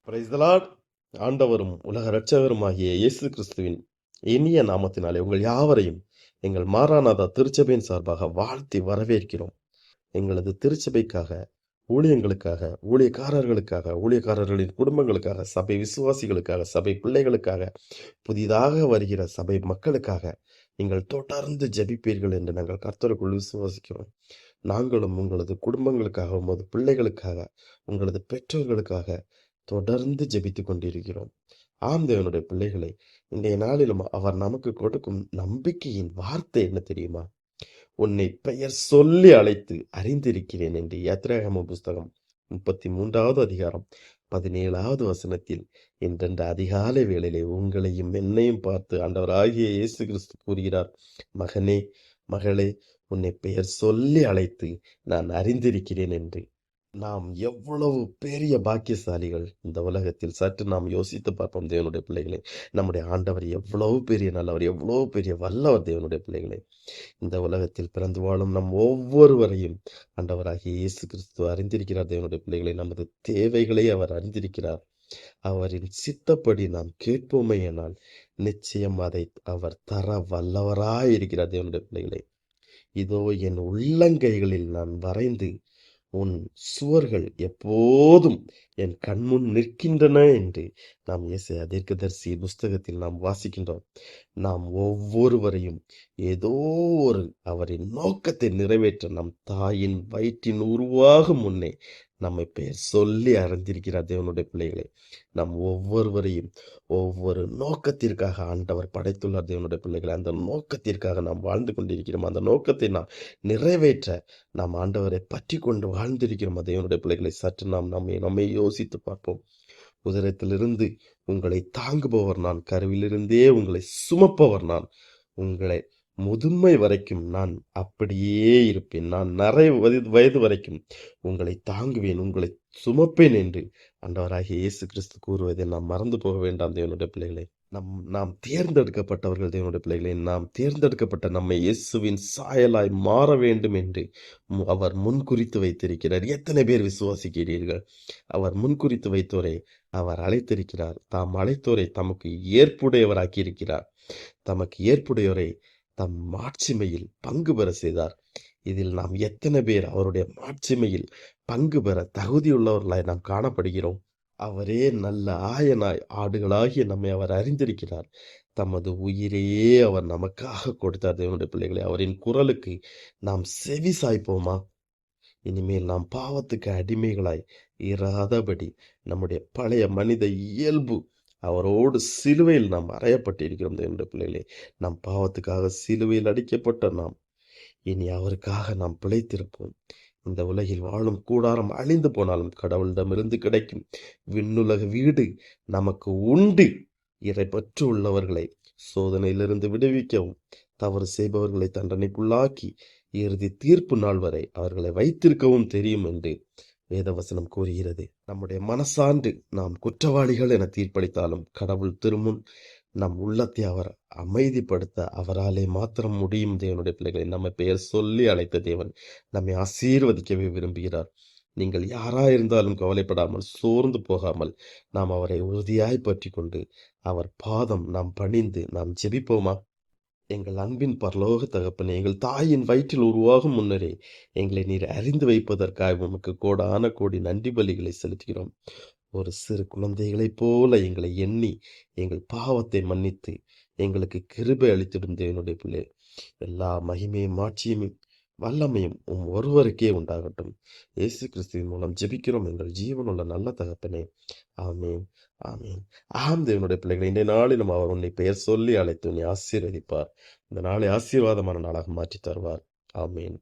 Praise the Lord. ஆண்டவரும் உலக இரட்சகருமாகிய இயேசு கிறிஸ்துவின் இனிய நாமத்தினாலே உங்கள் யாவரையும் எங்கள் மாராநாதா திருச்சபையின் சார்பாக வாழ்த்தி வரவேற்கிறோம். எங்களது திருச்சபைக்காக, ஊழியங்களுக்காக, ஊழியக்காரர்களுக்காக, ஊழியக்காரர்களின் குடும்பங்களுக்காக, சபை விசுவாசிகளுக்காக, சபை பிள்ளைகளுக்காக, புதிதாக வருகிற சபை மக்களுக்காக நீங்கள் தொடர்ந்து ஜெபிப்பீர்கள் என்று நாங்கள் கர்த்தருக்குள் விசுவாசிக்கிறோம். நாங்களும் உங்களது குடும்பங்களுக்காக, உமது பிள்ளைகளுக்காக, உங்களது பெற்றோர்களுக்காக தொடர்ந்து ஜெபித்துக் கொண்டிருக்கிறோம். ஆம் தேவனுடைய பிள்ளைகளை, இன்றைய நாளிலும் அவர் நமக்கு கொடுக்கும் நம்பிக்கையின் வார்த்தை என்ன தெரியுமா? உன்னை பெயர் சொல்லி அழைத்து அறிந்திருக்கிறேன் என்று யாத்திராகம புஸ்தகம் 33வது அதிகாரம் 17வது வசனத்தில் இன்றென்ற அதிகாலை வேளையிலே உங்களையும் என்னையும் பார்த்து ஆண்டவராகிய இயேசு கிறிஸ்து கூறுகிறார், மகனே, மகளே, உன்னை பெயர் சொல்லி அழைத்து நான் அறிந்திருக்கிறேன் என்று. நாம் எவ்வளவு பெரிய பாக்கியசாலிகள் இந்த உலகத்தில். சற்று நாம் யோசித்து பார்ப்போம் தேவனுடைய பிள்ளைகளை. நம்முடைய ஆண்டவர் எவ்வளவு பெரிய நல்லவர், எவ்வளவு பெரிய வல்லவர் தேவனுடைய பிள்ளைகளை. இந்த உலகத்தில் பிறந்து வாழும் நம் ஒவ்வொருவரையும் ஆண்டவராகிய இயேசு கிறிஸ்து அறிந்திருக்கிறார் தேவனுடைய பிள்ளைகளை. நமது தேவைகளை அவர் அறிந்திருக்கிறார். அவரின் சித்தப்படி நாம் கேட்போமேயானால் நிச்சயம் அதை அவர் தர வல்லவராயிருக்கிறார் தேவனுடைய பிள்ளைகளை. இதோ என் உள்ளங்கைகளில் நான் வரைந்து உன் சுவர்கள் எப்போதும் என் கண்முன் நிற்கின்றன என்று நாம் ஏசாயா தீர்க்கதரிசி புஸ்தகத்தில் நாம் வாசிக்கின்றோம். நாம் ஒவ்வொருவரையும் ஏதோ ஒரு அவரின் நோக்கத்தை நிறைவேற்ற நம் தாயின் வயிற்றின் உருவாகும் முன்னே நம்மை பெயர் சொல்லி அறிந்திருக்கிறார் தேவனுடைய பிள்ளைகளை. நம் ஒவ்வொருவரையும் ஒவ்வொரு நோக்கத்திற்காக ஆண்டவர் படைத்துள்ளார் தேவனுடைய பிள்ளைகளை. அந்த நோக்கத்திற்காக நாம் வாழ்ந்து கொண்டிருக்கிறோம். அந்த நோக்கத்தை நாம் நிறைவேற்ற நாம் ஆண்டவரை பற்றி கொண்டு வாழ்ந்திருக்கிறோம் தேவனுடைய பிள்ளைகளை. சற்று நாம் நம்மை யோசித்து பார்ப்போம். உதரத்திலிருந்து உங்களை தாங்குபவர் நான், கருவிலிருந்தே உங்களை சுமப்பவர் நான், உங்களை முதுமை வரைக்கும் நான் அப்படியே இருப்பேன், நான் நிறைய வயது வரைக்கும் உங்களை தாங்குவேன், உங்களை சுமப்பேன் என்று ஆண்டவராகிய இயேசு கிறிஸ்து கூறுவதை நாம் மறந்து போக வேண்டாம் தேவனுடைய பிள்ளைகளை. நாம் தேர்ந்தெடுக்கப்பட்டவர்கள் தேவனுடைய பிள்ளைகளை. நாம் தேர்ந்தெடுக்கப்பட்ட நம்மை இயேசுவின் சாயலாய் மாற வேண்டும் என்று அவர் முன்குறித்து வைத்திருக்கிறார். எத்தனை பேர் விசுவாசிக்கிறீர்கள்? அவர் முன்குறித்து வைத்தோரை அவர் அழைத்திருக்கிறார். தாம் அழைத்தோரை தமக்கு ஏற்புடையவராக்கி இருக்கிறார். தமக்கு ஏற்புடையோரை தம் மாட்சிமையில் பங்கு பெற செய்தார். இதில் நாம் எத்தனை பேர் அவருடைய மாட்சிமையில் பங்கு பெற தகுதியுள்ளவர்களாய் நாம் காணப்படுகிறோம்? அவரே நல்ல ஆயனாய் ஆடுகளாகிய நம்மை அவர் அறிந்திருக்கிறார். தமது உயிரையே அவர் நமக்காக கொடுத்தார் தேவனுடைய பிள்ளைகளை. அவரின் குரலுக்கு நாம் செவி சாய்ப்போமா? இனிமேல் நாம் பாவத்துக்கு அடிமைகளாய் இராதபடி நம்முடைய பழைய மனித இயல்பு அவரோடு சிலுவையில் நாம் அறையப்பட்டிருக்கிறோம் தேவனுடைய பிள்ளைகளே. நம் பாவத்துக்காக சிலுவையில் அடிக்கப்பட்ட நாம் இனி அவருக்காக நாம் பிழைத்திருப்போம். இந்த உலகில் வாழும் கூடாரம் அழிந்து போனாலும் கடவுளிடமிருந்து கிடைக்கும் விண்ணுலக வீடு நமக்கு உண்டு. இறை பற்று உள்ளவர்களை சோதனையிலிருந்து விடுவிக்கவும், தவறு செய்பவர்களை தண்டனைக்குள்ளாக்கி இறுதி தீர்ப்பு நாள் வரை அவர்களை வைத்திருக்கவும் தெரியும் என்று வேதவசனம் கூறுகிறது. நம்முடைய மனசான்று நாம் குற்றவாளிகள் என தீர்ப்பளித்தாலும் கடவுள் திருமுன் நம் உள்ளத்தை அவர் அமைதிப்படுத்த அவராலே மாத்திரம் முடியும் தேவனுடைய பிள்ளைகளை. நம்ம பெயர் சொல்லி அழைத்த தேவன் நம்மை ஆசீர்வதிக்கவே விரும்புகிறார். நீங்கள் யாராயிருந்தாலும் கவலைப்படாமல் சோர்ந்து போகாமல் நாம் அவரை உறுதியாய் பற்றி கொண்டு அவர் பாதம் நாம் பணிந்து நாம் ஜெபிப்போமா? எங்கள் அன்பின் பரலோக தகப்பனே, எங்கள் தாயின் வயிற்றில் உருவாகும் முன்னரே எங்களை நீர் அறிந்து வைப்பதற்காக உமக்கு கோடான கோடி நன்றி பலிகளை செலுத்துகிறோம். ஒரு சிறு குழந்தைகளைப் போல எங்களை எண்ணி எங்கள் பாவத்தை மன்னித்து எங்களுக்கு கிருபை அளித்திடும் தேவனுடைய பிள்ளை. எல்லா மகிமையும் ஆட்சியும் வல்லமையும் ஒருவருக்கே உண்டாகட்டும். இயேசு கிறிஸ்துவின் மூலம் ஜெபிக்கிறோம் எங்கள் ஜீவனுள்ள நல்ல தகப்பனே. ஆமேன், ஆமேன். தேவனுடைய பிள்ளைகளை, இன்றைய நாளிலும் அவர் உன்னை பெயர் சொல்லி அழைத்து உன்னை ஆசீர்வதிப்பார். இந்த நாளை ஆசீர்வாதமான நாளாக மாற்றி தருவார். ஆமேன்.